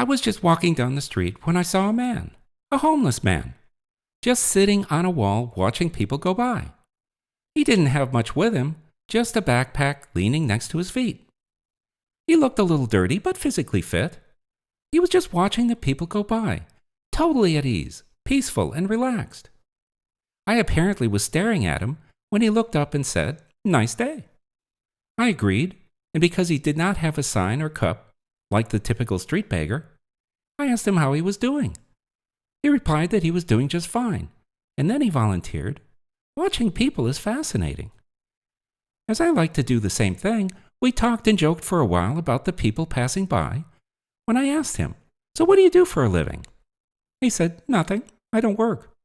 I was just walking down the street when I saw a homeless man, just sitting on a wall watching people go by. He didn't have much with him, just a backpack leaning next to his feet. He looked a little dirty, but physically fit. He was just watching the people go by, totally at ease, peaceful and relaxed. I apparently was staring at him when he looked up and said, "Nice day." I agreed, and because he did not have a sign or cup, like the typical street beggar, I asked him how he was doing. He replied that he was doing just fine, and then he volunteered, "Watching people is fascinating." As I like to do the same thing, we talked and joked for a while about the people passing by, when I asked him, "So what do you do for a living?" He said, "Nothing. I don't work."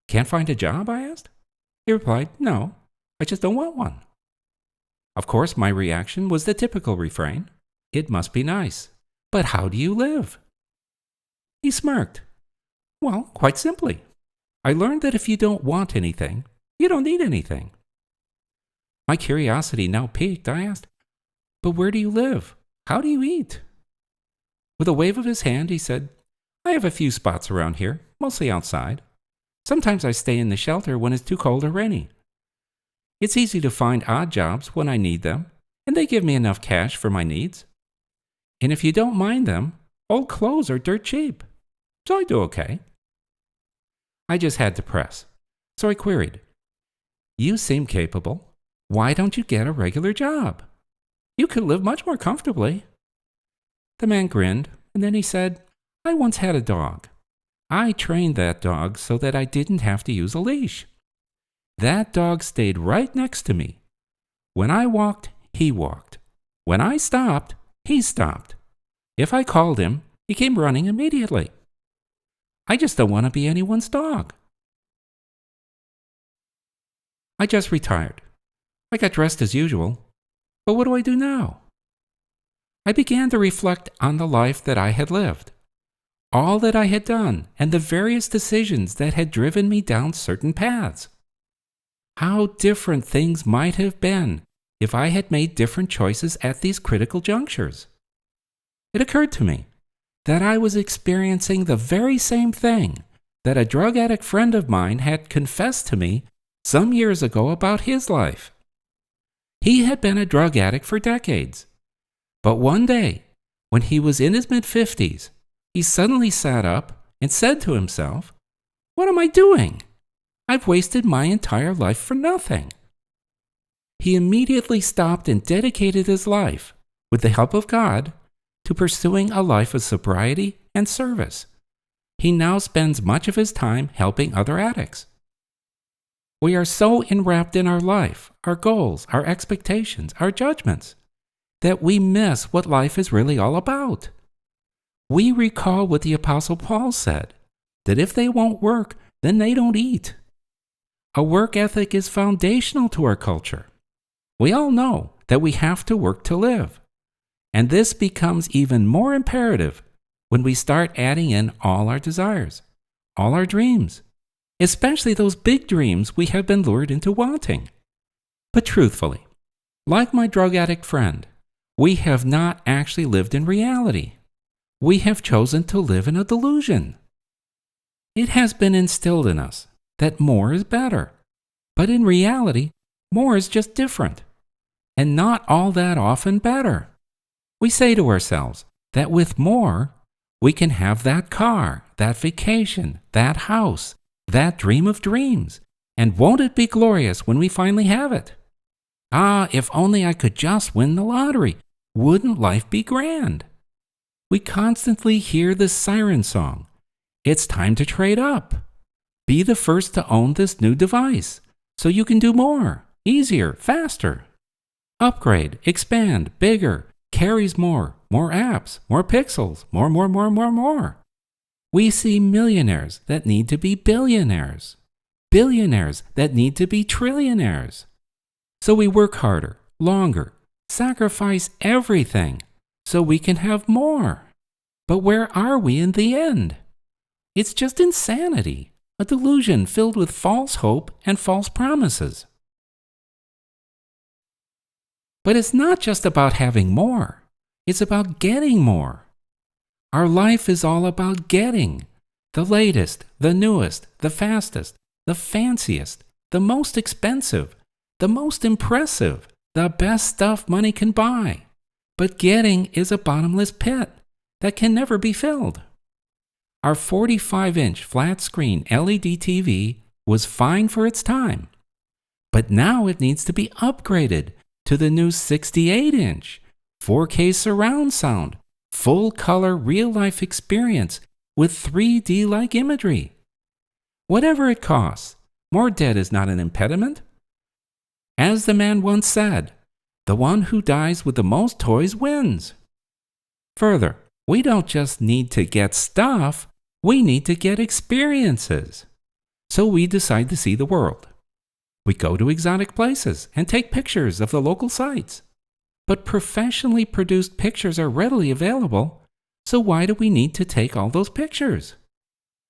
"Can't find a job?" I asked. He replied, "No, I just don't want one." Of course, my reaction was the typical refrain, "It must be nice. But how do you live?" He smirked. "Well, quite simply. I learned that if you don't want anything, you don't need anything." My curiosity now piqued. I asked, "But where do you live? How do you eat?" With a wave of his hand, he said, "I have a few spots around here, mostly outside. Sometimes I stay in the shelter when it's too cold or rainy. It's easy to find odd jobs when I need them, and they give me enough cash for my needs. And if you don't mind them, old clothes are dirt cheap, so I do okay." I just had to press, so I queried, "You seem capable. Why don't you get a regular job? You could live much more comfortably." The man grinned, and then he said, "I once had a dog. I trained that dog so that I didn't have to use a leash. That dog stayed right next to me. When I walked, he walked. When I stopped, he stopped. If I called him, he came running immediately. I just don't want to be anyone's dog." I just retired. I got dressed as usual, but what do I do now? I began to reflect on the life that I had lived, all that I had done, and the various decisions that had driven me down certain paths. How different things might have been if I had made different choices at these critical junctures. It occurred to me that I was experiencing the very same thing that a drug addict friend of mine had confessed to me some years ago about his life. He had been a drug addict for decades, but one day, when he was in his mid-50s, he suddenly sat up and said to himself, "What am I doing? I've wasted my entire life for nothing." He immediately stopped and dedicated his life, with the help of God, to pursuing a life of sobriety and service. He now spends much of his time helping other addicts. We are so enwrapped in our life, our goals, our expectations, our judgments, that we miss what life is really all about. We recall what the Apostle Paul said, that if they won't work, then they don't eat. A work ethic is foundational to our culture. We all know that we have to work to live. And this becomes even more imperative when we start adding in all our desires, all our dreams, especially those big dreams we have been lured into wanting. But truthfully, like my drug addict friend, we have not actually lived in reality. We have chosen to live in a delusion. It has been instilled in us that more is better. But in reality, more is just different, and not all that often better. We say to ourselves that with more, we can have that car, that vacation, that house, that dream of dreams, and won't it be glorious when we finally have it? Ah, if only I could just win the lottery, wouldn't life be grand? We constantly hear the siren song. It's time to trade up. Be the first to own this new device, so you can do more, easier, faster. Upgrade, expand, bigger, carries more apps, more pixels, more. We see millionaires that need to be billionaires, billionaires that need to be trillionaires. So we work harder, longer, sacrifice everything so we can have more. But where are we in the end? It's just insanity, a delusion filled with false hope and false promises. But it's not just about having more. It's about getting more. Our life is all about getting the latest, the newest, the fastest, the fanciest, the most expensive, the most impressive, the best stuff money can buy. But getting is a bottomless pit that can never be filled. Our 45-inch flat-screen LED TV was fine for its time, but now it needs to be upgraded to the new 68-inch 4K surround sound, full-color real-life experience with 3D-like imagery. Whatever it costs, more debt is not an impediment. As the man once said, the one who dies with the most toys wins. Further, we don't just need to get stuff, we need to get experiences. So we decide to see the world. We go to exotic places and take pictures of the local sites. But professionally produced pictures are readily available, so why do we need to take all those pictures?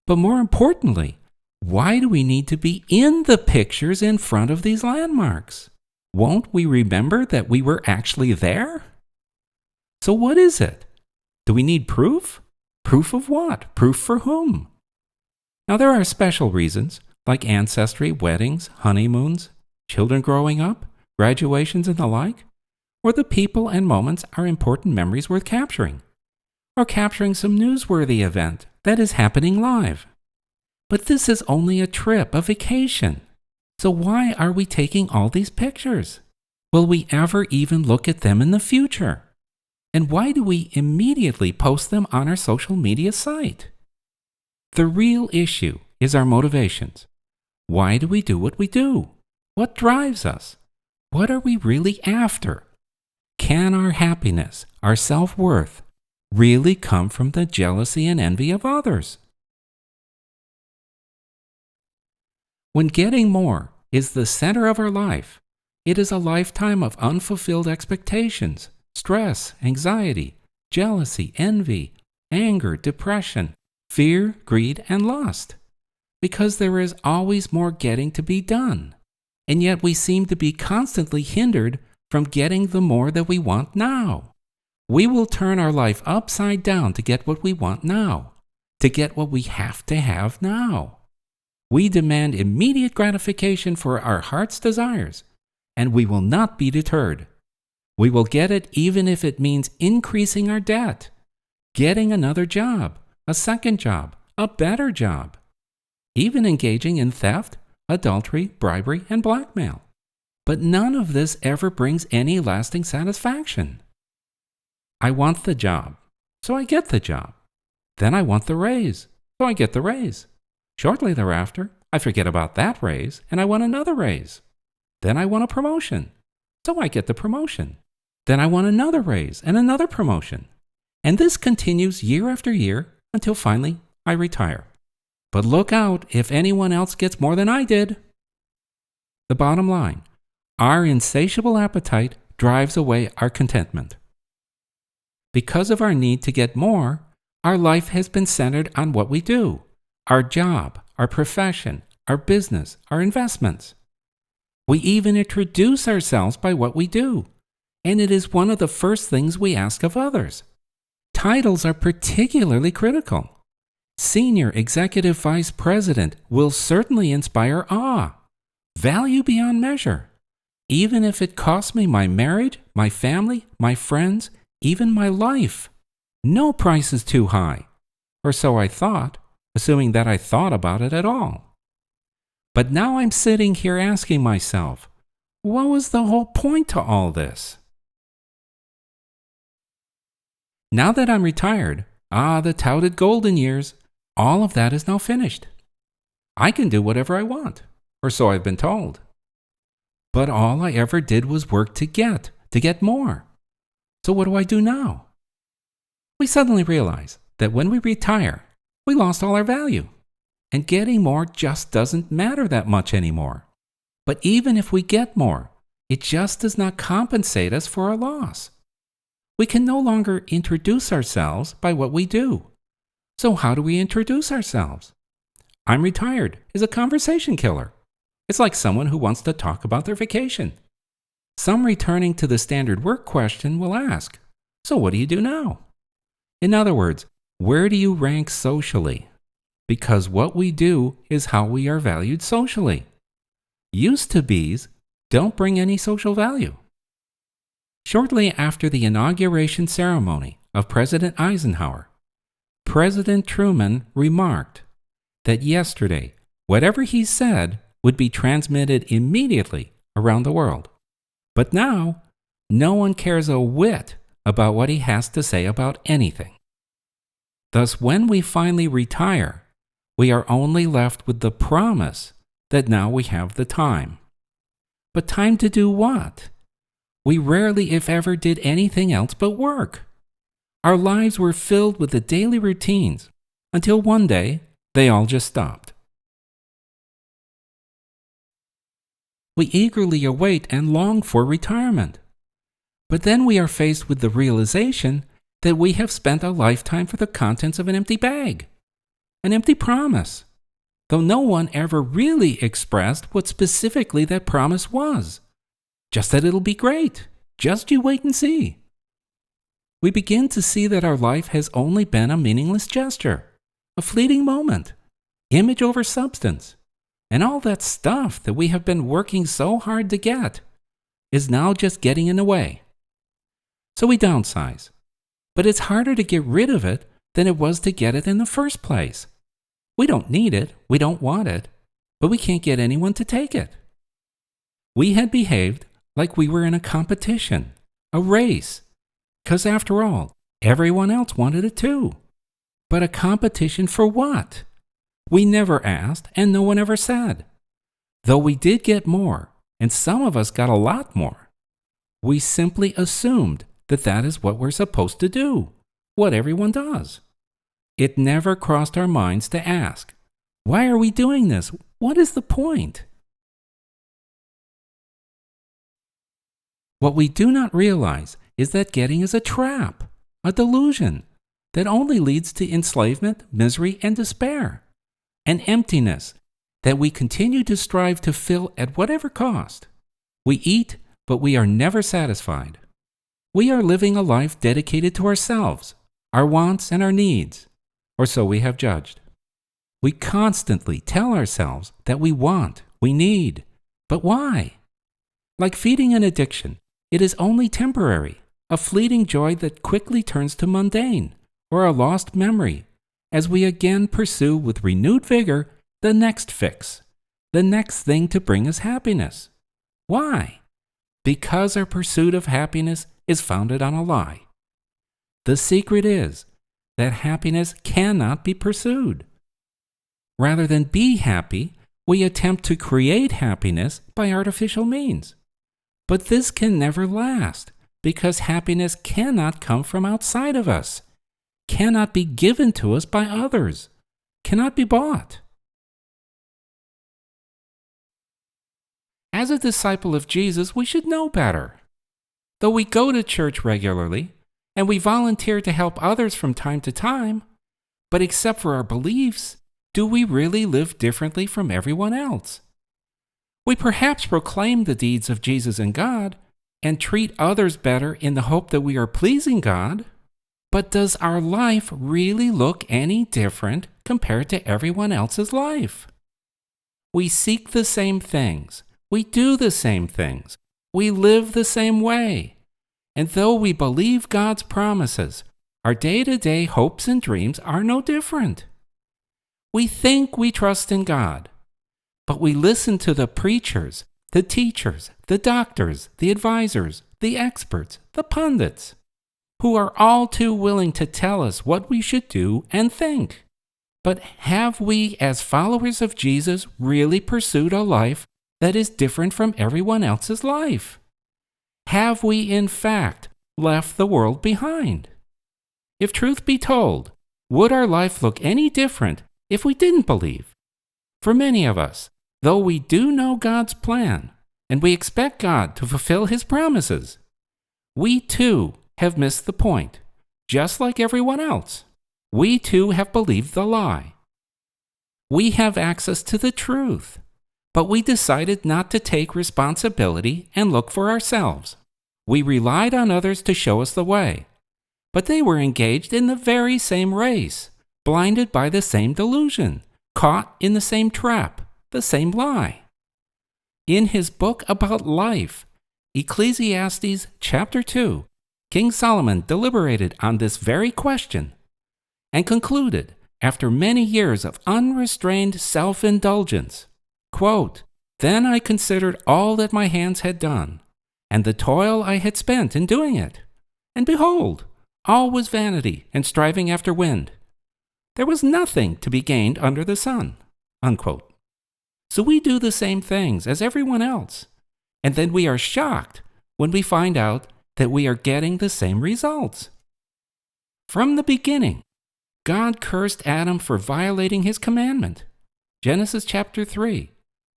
But more importantly, why do we need to be in the pictures in front of these landmarks? Won't we remember that we were actually there? So what is it? Do we need proof? Proof of what? Proof for whom? Now there are special reasons, like ancestry, weddings, honeymoons, children growing up, graduations and the like, where the people and moments are important memories worth capturing, or capturing some newsworthy event that is happening live. But this is only a trip, a vacation. So why are we taking all these pictures? Will we ever even look at them in the future? And why do we immediately post them on our social media site? The real issue is our motivations. Why do we do what we do? What drives us? What are we really after? Can our happiness, our self-worth, really come from the jealousy and envy of others? When getting more is the center of our life, it is a lifetime of unfulfilled expectations, stress, anxiety, jealousy, envy, anger, depression, fear, greed, and lust. Because there is always more getting to be done, and yet we seem to be constantly hindered from getting the more that we want now. We will turn our life upside down to get what we want now, to get what we have to have now. We demand immediate gratification for our heart's desires, and we will not be deterred. We will get it even if it means increasing our debt, getting another job, a second job, a better job, even engaging in theft, adultery, bribery, and blackmail. But none of this ever brings any lasting satisfaction. I want the job, so I get the job. Then I want the raise, so I get the raise. Shortly thereafter, I forget about that raise and I want another raise. Then I want a promotion, so I get the promotion. Then I want another raise and another promotion. And this continues year after year until finally I retire. But look out if anyone else gets more than I did. The bottom line, our insatiable appetite drives away our contentment. Because of our need to get more, our life has been centered on what we do, our job, our profession, our business, our investments. We even introduce ourselves by what we do, and it is one of the first things we ask of others. Titles are particularly critical. Senior Executive Vice President will certainly inspire awe, value beyond measure, even if it costs me my marriage, my family, my friends, even my life. No price is too high, or so I thought, assuming that I thought about it at all. But now I'm sitting here asking myself, what was the whole point to all this? Now that I'm retired, the touted golden years, all of that is now finished. I can do whatever I want, or so I've been told. But all I ever did was work to get more. So what do I do now? We suddenly realize that when we retire, we lost all our value, and getting more just doesn't matter that much anymore. But even if we get more, it just does not compensate us for our loss. We can no longer introduce ourselves by what we do. So how do we introduce ourselves? I'm retired is a conversation killer. It's like someone who wants to talk about their vacation. Some returning to the standard work question will ask, so what do you do now? In other words, Where do you rank socially? Because what we do is how we are valued socially. Used to be's don't bring any social value. Shortly after the inauguration ceremony of President Eisenhower, President Truman remarked that yesterday, whatever he said would be transmitted immediately around the world. But now, no one cares a whit about what he has to say about anything. Thus, when we finally retire, we are only left with the promise that now we have the time. But time to do what? We rarely, if ever, did anything else but work. Our lives were filled with the daily routines until one day they all just stopped. We eagerly await and long for retirement. But then we are faced with the realization that we have spent a lifetime for the contents of an empty bag, an empty promise, though no one ever really expressed what specifically that promise was. Just that it'll be great. Just you wait and see. We begin to see that our life has only been a meaningless gesture, a fleeting moment, image over substance, and all that stuff that we have been working so hard to get is now just getting in the way. So we downsize, but it's harder to get rid of it than it was to get it in the first place. We don't need it, we don't want it, but we can't get anyone to take it. We had behaved like we were in a competition, a race, because after all, everyone else wanted it too. But a competition for what? We never asked, and no one ever said. Though we did get more, and some of us got a lot more, we simply assumed that that is what we're supposed to do, what everyone does. It never crossed our minds to ask, why are we doing this? What is the point? What we do not realize is that getting is a trap, a delusion that only leads to enslavement, misery, and despair, an emptiness that we continue to strive to fill at whatever cost. We eat, but we are never satisfied. We are living a life dedicated to ourselves, our wants, and our needs, or so we have judged. We constantly tell ourselves that we want, we need, but why? Like feeding an addiction, it is only temporary, a fleeting joy that quickly turns to mundane, or a lost memory, as we again pursue with renewed vigor the next fix, the next thing to bring us happiness. Why? Because our pursuit of happiness is founded on a lie. The secret is that happiness cannot be pursued. Rather than be happy, we attempt to create happiness by artificial means. But this can never last because happiness cannot come from outside of us, cannot be given to us by others, cannot be bought. As a disciple of Jesus, we should know better. Though we go to church regularly, and we volunteer to help others from time to time, but except for our beliefs, do we really live differently from everyone else? We perhaps proclaim the deeds of Jesus and God, and treat others better in the hope that we are pleasing God, but does our life really look any different compared to everyone else's life? We seek the same things, we do the same things, we live the same way. And though we believe God's promises, our day-to-day hopes and dreams are no different. We think we trust in God, but we listen to the preachers, the teachers, the doctors, the advisors, the experts, the pundits, who are all too willing to tell us what we should do and think. But have we, as followers of Jesus, really pursued a life that is different from everyone else's life? Have we, in fact, left the world behind? If truth be told, would our life look any different if we didn't believe? For many of us, though we do know God's plan, and we expect God to fulfill His promises, we too have missed the point, just like everyone else. We too have believed the lie. We have access to the truth, but we decided not to take responsibility and look for ourselves. We relied on others to show us the way, but they were engaged in the very same race, blinded by the same delusion, caught in the same trap, the same lie. In his book about life, Ecclesiastes Chapter 2, King Solomon deliberated on this very question and concluded, after many years of unrestrained self-indulgence, quote, "Then I considered all that my hands had done, and the toil I had spent in doing it. And behold, all was vanity and striving after wind. There was nothing to be gained under the sun." Unquote. So we do the same things as everyone else, and then we are shocked when we find out that we are getting the same results. From the beginning, God cursed Adam for violating his commandment. Genesis chapter 3,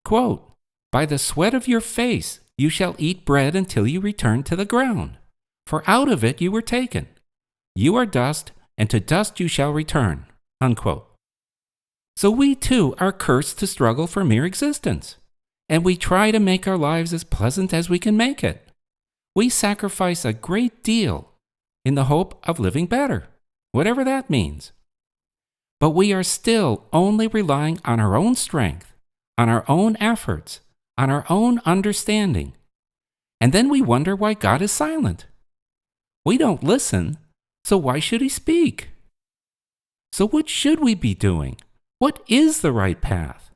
quote, "By the sweat of your face you shall eat bread until you return to the ground, for out of it you were taken. You are dust, and to dust you shall return." Unquote. So we too are cursed to struggle for mere existence, and we try to make our lives as pleasant as we can make it. We sacrifice a great deal in the hope of living better, whatever that means. But we are still only relying on our own strength, on our own efforts, on our own understanding. And then we wonder why God is silent. We don't listen, so why should he speak? So what should we be doing? What is the right path?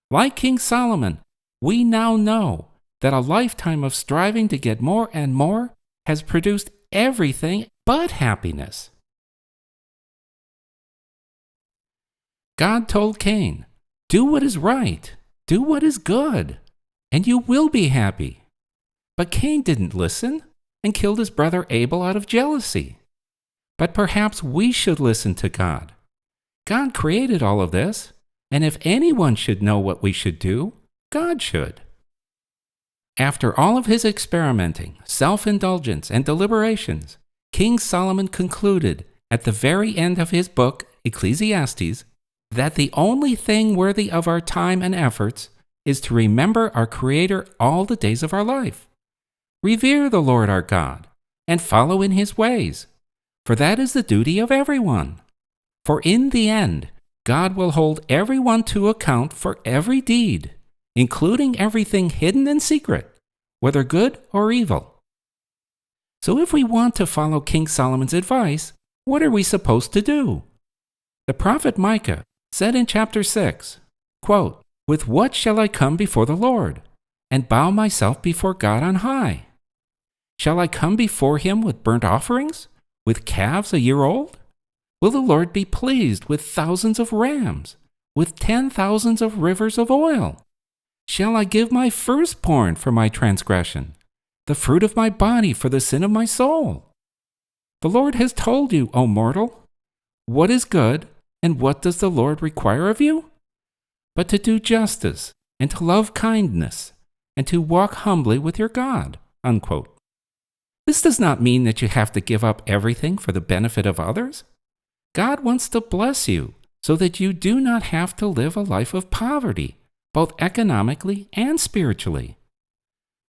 Like King Solomon, we now know that a lifetime of striving to get more and more has produced everything but happiness. God told Cain, "Do what is right, do what is good, and you will be happy." But Cain didn't listen and killed his brother Abel out of jealousy. But perhaps we should listen to God. God created all of this, and if anyone should know what we should do, God should. After all of his experimenting, self-indulgence, and deliberations, King Solomon concluded at the very end of his book, Ecclesiastes, that the only thing worthy of our time and efforts is to remember our Creator all the days of our life. Revere the Lord our God, and follow in his ways, for that is the duty of everyone. For in the end, God will hold everyone to account for every deed, including everything hidden and secret, whether good or evil. So if we want to follow King Solomon's advice, what are we supposed to do? The prophet Micah said in chapter 6, quote, "With what shall I come before the Lord, and bow myself before God on high? Shall I come before him with burnt offerings, with calves a year old? Will the Lord be pleased with thousands of rams, with 10,000s of rivers of oil? Shall I give my firstborn for my transgression, the fruit of my body for the sin of my soul? The Lord has told you, O mortal, what is good, and what does the Lord require of you? But to do justice, and to love kindness, and to walk humbly with your God." Unquote. This does not mean that you have to give up everything for the benefit of others. God wants to bless you so that you do not have to live a life of poverty, both economically and spiritually.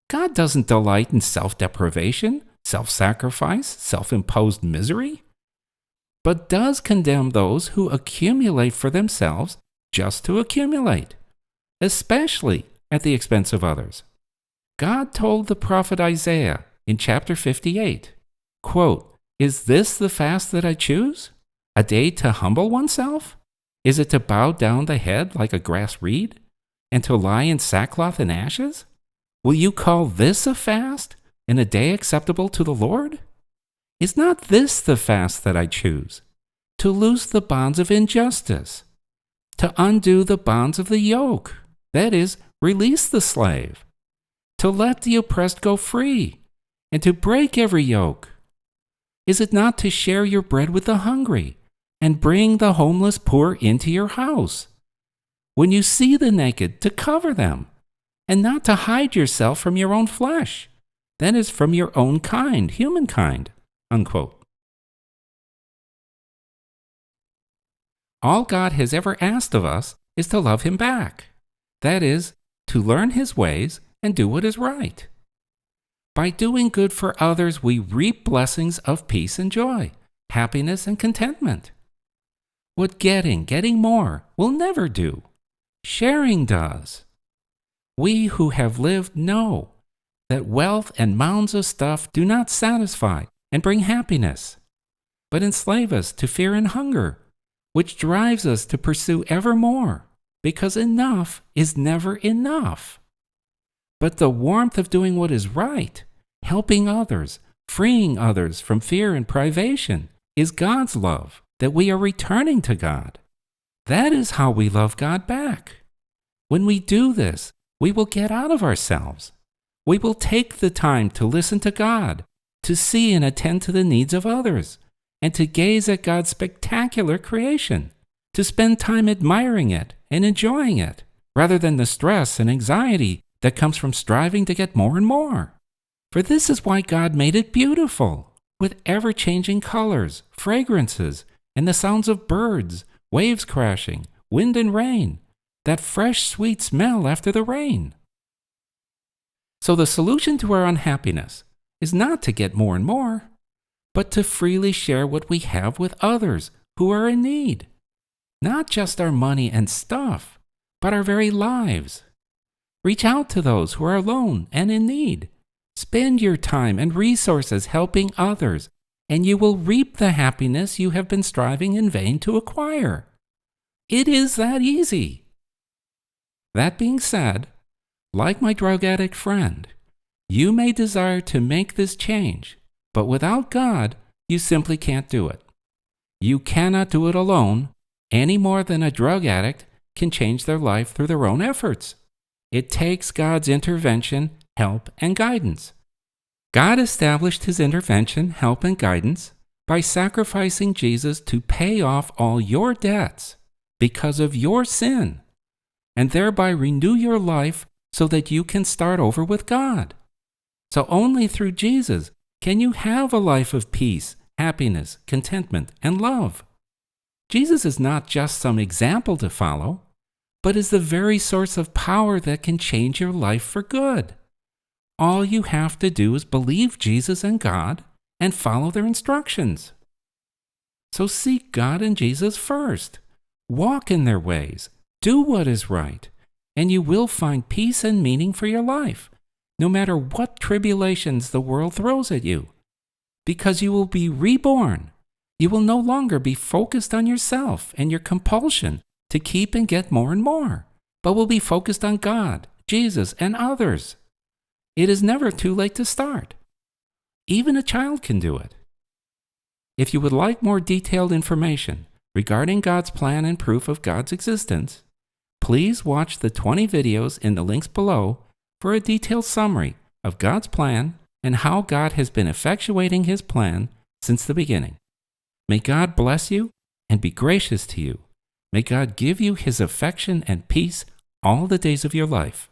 God doesn't delight in self-deprivation, self-sacrifice, self-imposed misery, but does condemn those who accumulate for themselves just to accumulate, especially at the expense of others. God told the prophet Isaiah in chapter 58, quote, "Is this the fast that I choose? A day to humble oneself? Is it to bow down the head like a grass reed, and to lie in sackcloth and ashes? Will you call this a fast, and a day acceptable to the Lord? Is not this the fast that I choose? To loose the bonds of injustice, to undo the bonds of the yoke, that is, release the slave, to let the oppressed go free, and to break every yoke? Is it not to share your bread with the hungry, and bring the homeless poor into your house? When you see the naked, to cover them, and not to hide yourself from your own flesh, that is, from your own kind, humankind." Unquote. All God has ever asked of us is to love him back. That is, to learn his ways and do what is right. By doing good for others, we reap blessings of peace and joy, happiness, and contentment. What getting more will never do, sharing does. We who have lived know that wealth and mounds of stuff do not satisfy and bring happiness, but enslave us to fear and hunger, which drives us to pursue ever more, because enough is never enough. But the warmth of doing what is right, helping others, freeing others from fear and privation, is God's love that we are returning to God. That is how we love God back. When we do this, we will get out of ourselves. We will take the time to listen to God, to see and attend to the needs of others, and to gaze at God's spectacular creation, to spend time admiring it and enjoying it, rather than the stress and anxiety that comes from striving to get more and more. For this is why God made it beautiful, with ever-changing colors, fragrances, and the sounds of birds, waves crashing, wind and rain, that fresh, sweet smell after the rain. So the solution to our unhappiness is not to get more and more, but to freely share what we have with others who are in need. Not just our money and stuff, but our very lives. Reach out to those who are alone and in need. Spend your time and resources helping others, and you will reap the happiness you have been striving in vain to acquire. It is that easy. That being said, like my drug addict friend, you may desire to make this change, but without God, you simply can't do it. You cannot do it alone, any more than a drug addict can change their life through their own efforts. It takes God's intervention, help, and guidance. God established his intervention, help, and guidance by sacrificing Jesus to pay off all your debts because of your sin, and thereby renew your life so that you can start over with God. So only through Jesus can you have a life of peace, happiness, contentment, and love. Jesus is not just some example to follow, but is the very source of power that can change your life for good. All you have to do is believe Jesus and God and follow their instructions. So seek God and Jesus first. Walk in their ways. Do what is right, and you will find peace and meaning for your life, no matter what tribulations the world throws at you. Because you will be reborn. You will no longer be focused on yourself and your compulsion to keep and get more and more, but will be focused on God, Jesus, and others. It is never too late to start. Even a child can do it. If you would like more detailed information regarding God's plan and proof of God's existence, please watch the 20 videos in the links below for a detailed summary of God's plan and how God has been effectuating his plan since the beginning. May God bless you and be gracious to you. May God give you his affection and peace all the days of your life.